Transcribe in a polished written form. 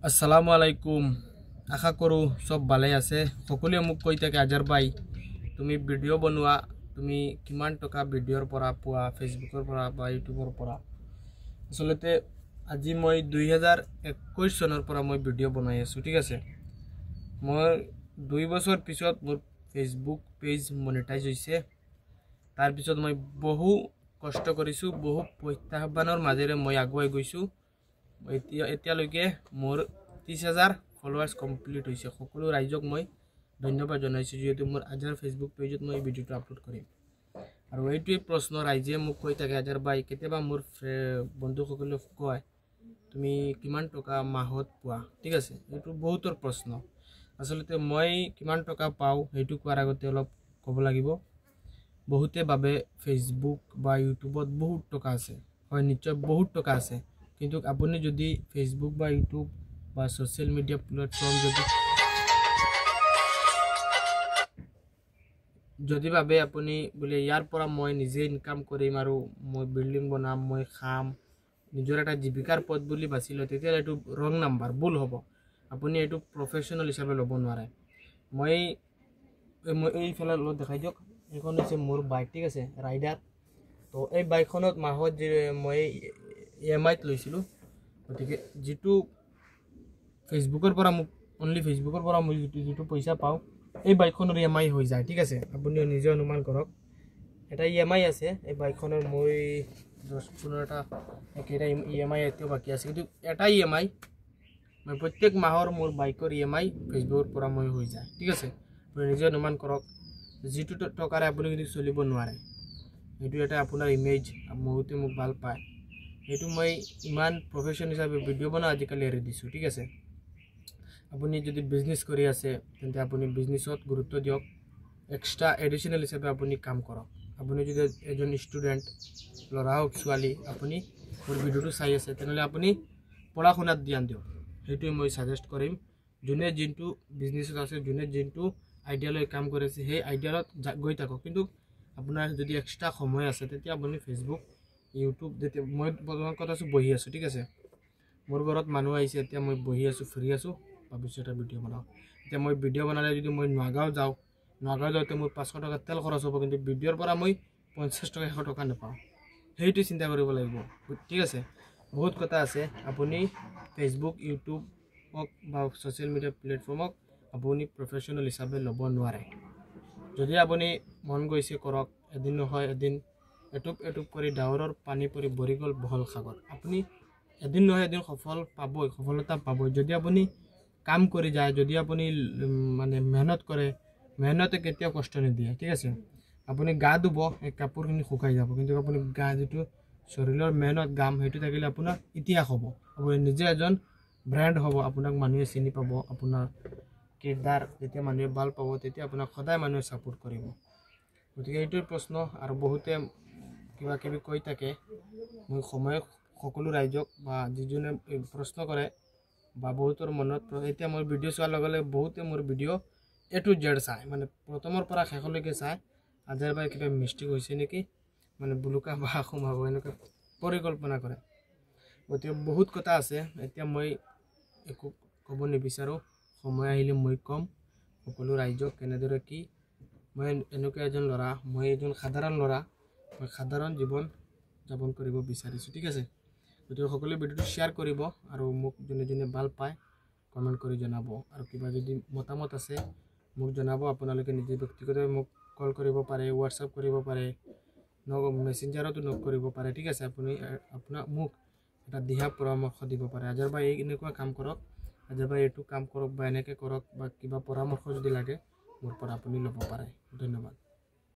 আসসালামু আলাইকুম। আশা কৰোঁ সব ভালে আছে। সকলোৱে মোক কৈ থাকে আজাৰ ভাই তুমি ভিডিঅ' বনোৱা, তুমি কিমান টকা ভিডিঅ'ৰ পৰা পোৱা, ফেচবুকৰ পৰা বা ইউটিউবৰ পৰা। আচলতে আজি মই 2021 চনৰ পৰা মই ভিডিঅ' বনাই আছোঁ, ঠিক আছে। মই 2 বছৰ পিছত মোৰ ফেচবুক পেজ মনিটাইজ হৈছে। তাৰপিছত মই বহু কষ্ট কৰিছোঁ, বহু প্ৰত্যাহ্বানৰ মাজেৰে মই আগুৱাই গৈছোঁ। এতিয়ালৈকে মোৰ 30,000 ফলোৱাৰ্ছ কমপ্লিট হৈছে। সকলো ৰাইজক মই ধন্যবাদ জনাইছোঁ, যিহেতু মোৰ আজাৰ ফেচবুক পেজত মই ভিডিঅ'টো আপলোড কৰিম। আৰু এইটোৱে প্ৰশ্ন ৰাইজে মোক কৈ থাকে আজাৰ ভাই, কেতিয়াবা মোৰ বন্ধুসকলে কয় তুমি কিমান টকা মাহত পোৱা, ঠিক আছে। এইটো বহুতৰ প্ৰশ্ন। আচলতে মই কিমান টকা পাওঁ সেইটো কোৱাৰ আগতে অলপ ক'ব লাগিব। বহুতে ভাবে ফেচবুক বা ইউটিউবত বহুত টকা আছে। হয়, নিশ্চয় বহুত টকা আছে। কিন্তু আপুনি যদি ফেচবুক বা ইউটিউব বা সোশ্যাল মিডিয়া প্ল্যাটফর্ম যদি ভাবে আপুনি বোলে ইয়াৰ পৰা মই নিজে ইনকাম কৰিম আৰু মই বিল্ডিং বনাম, মই খাম, নিজৰ এটা জীৱিকাৰ পথ বুলি বাছি লয়, তেতিয়া এইটো ৰং নাম্বাৰ, ভুল হ'ব। আপুনি এইটো প্ৰফেশ্যনেল হিচাপে ল'ব নোৱাৰে। মই এইফালে অলপ দেখাই দিয়ক। এইখন হৈছে মোৰ বাইক, ঠিক আছে, ৰাইডাৰ। তো এই বাইকখনত মাহত মই EMI-ত লৈছিলোঁ। গতিকে যিটো ফেচবুকৰ পৰা মোক অনলি ফেচবুকৰ পৰা মই যিটো পইচা পাওঁ, এই বাইকখনৰ EMI হৈ যায়, ঠিক আছে। আপুনি নিজে অনুমান কৰক। এটা EMI আছে এই বাইকখনৰ। মই 10-15টা একেটা EMI এতিয়াও বাকী আছে, কিন্তু এটা EMI মই প্ৰত্যেক মাহৰ মোৰ বাইকৰ EMI ফেচবুকৰ পৰা মই হৈ যায়, ঠিক আছে। আপুনি নিজে অনুমান কৰক। যিটো টকাৰে আপুনি কিন্তু চলিব নোৱাৰে, সেইটো এটা আপোনাৰ ইমেজ। বহুতে মোক ভাল পায়, সেইটো মই ইমান প্ৰফেশ্যন হিচাপে ভিডিঅ' বনাই আজিকালি এৰি দিছোঁ, ঠিক আছে। আপুনি যদি বিজনেছ কৰি আছে তেন্তে আপুনি বিজনেছত গুৰুত্ব দিয়ক। এক্সট্ৰা এডিশ্যনেল হিচাপে আপুনি কাম কৰক। আপুনি যদি এজন ষ্টুডেণ্ট, ল'ৰা হওক ছোৱালী, আপুনি মোৰ ভিডিঅ'টো চাই আছে, তেনেহ'লে আপুনি পঢ়া শুনাত ধ্যান দিয়ক। সেইটোৱে মই ছাজেষ্ট কৰিম। যোনে যোনটো বিজনেছত আছে, যোনে যোনটো আইডিয়ালৈ কাম কৰি আছে, সেই আইডিয়ালত গৈ থাকক। কিন্তু আপোনাৰ যদি এক্সট্ৰা সময় আছে, তেতিয়া আপুনি ফেচবুক, ইউটিউব, যেতিয়া মই বৰ্তমান কথা আছোঁ বহি আছোঁ, ঠিক আছে। মোৰ ঘৰত মানুহ আহিছে, এতিয়া মই বহি আছোঁ, ফ্ৰী আছোঁ, ভাবিছোঁ এটা ভিডিঅ' বনাওঁ। এতিয়া মই ভিডিঅ' বনালে যদি মই নগাঁও যাওঁতে মোৰ 500 টকা তেল খৰচ হ'ব, কিন্তু ভিডিঅ'ৰ পৰা মই 50 টকা 100 টকা নাপাওঁ। সেইটো চিন্তা কৰিব লাগিব, ঠিক আছে। বহুত কথা আছে। আপুনি ফেচবুক, ইউটিউব হওক বা ছ'চিয়েল মিডিয়া প্লেটফৰ্মক আপুনি প্ৰফেশ্যনেল হিচাপে ল'ব নোৱাৰে। যদি আপুনি মন গৈছে কৰক, এদিন নহয় এদিন এটুপ কৰি ডাৱৰৰ পানী পৰি ভৰি গ'ল বহল সাগৰ। আপুনি এদিন নহয় এদিন সফলতা পাবই। যদি আপুনি কাম কৰি যায়, যদি আপুনি মানে মেহনত কৰে, মেহনতে কেতিয়াও কষ্ট নিদিয়ে, ঠিক আছে। আপুনি গা ধুব, এই কাপোৰখিনি শুকাই যাব, কিন্তু আপুনি যিটো শৰীৰৰ মেহনত গাম, সেইটো থাকিলে আপোনাৰ ইতিহাস হ'ব। আপুনি নিজে এজন ব্ৰেণ্ড হ'ব, আপোনাক মানুহে চিনি পাব। আপোনাৰ কিৰদাৰ যেতিয়া মানুহে ভাল পাব, তেতিয়া আপোনাক সদায় মানুহে ছাপোৰ্ট কৰিব। গতিকে এইটোৰ প্ৰশ্ন। আৰু বহুতে কিবা কিবি কৈ থাকে। মই সকলো ৰাইজক বা যিজনে প্ৰশ্ন কৰে বা বহুতৰ মনত, এতিয়া মই ভিডিঅ' চোৱাৰ লগে লগে বহুতে মোৰ ভিডিঅ' A to Z চায়, মানে প্ৰথমৰ পৰা শেষলৈকে চায়। আজাৰ ভাই কিবা মিষ্টেক হৈছে নেকি, মানে বুলুকা বা সোমাব, এনেকৈ পৰিকল্পনা কৰে। গতিকে বহুত কথা আছে। এতিয়া মই একো ক'ব নিবিচাৰোঁ। সময় আহিলে মই ক'ম সকলো ৰাইজক কেনেদৰে কি। মই এনেকুৱা এজন ল'ৰা, মই এজন সাধাৰণ ল'ৰা, মই সাধাৰণ জীৱন যাপন কৰিব বিচাৰিছোঁ, ঠিক আছে। গতিকে সকলোৱে ভিডিঅ'টো শ্বেয়াৰ কৰিব আৰু মোক যোনে যোনে ভাল পায় কমেণ্ট কৰি জনাব। আৰু কিবা যদি মতামত আছে মোক জনাব। আপোনালোকে নিজে ব্যক্তিগতভাৱে মোক কল কৰিব পাৰে, হোৱাটছআপ কৰিব পাৰে, মেছেঞ্জাৰতো নক কৰিব পাৰে, ঠিক আছে। আপুনি মোক এটা দিহা পৰামৰ্শ দিব পাৰে। আজাৰ ভাই এনেকুৱা কাম কৰক, আজাৰ ভাই এইটো কাম কৰক বা এনেকৈ কৰক, বা কিবা পৰামৰ্শ যদি লাগে মোৰ পৰা আপুনি ল'ব পাৰে। ধন্যবাদ।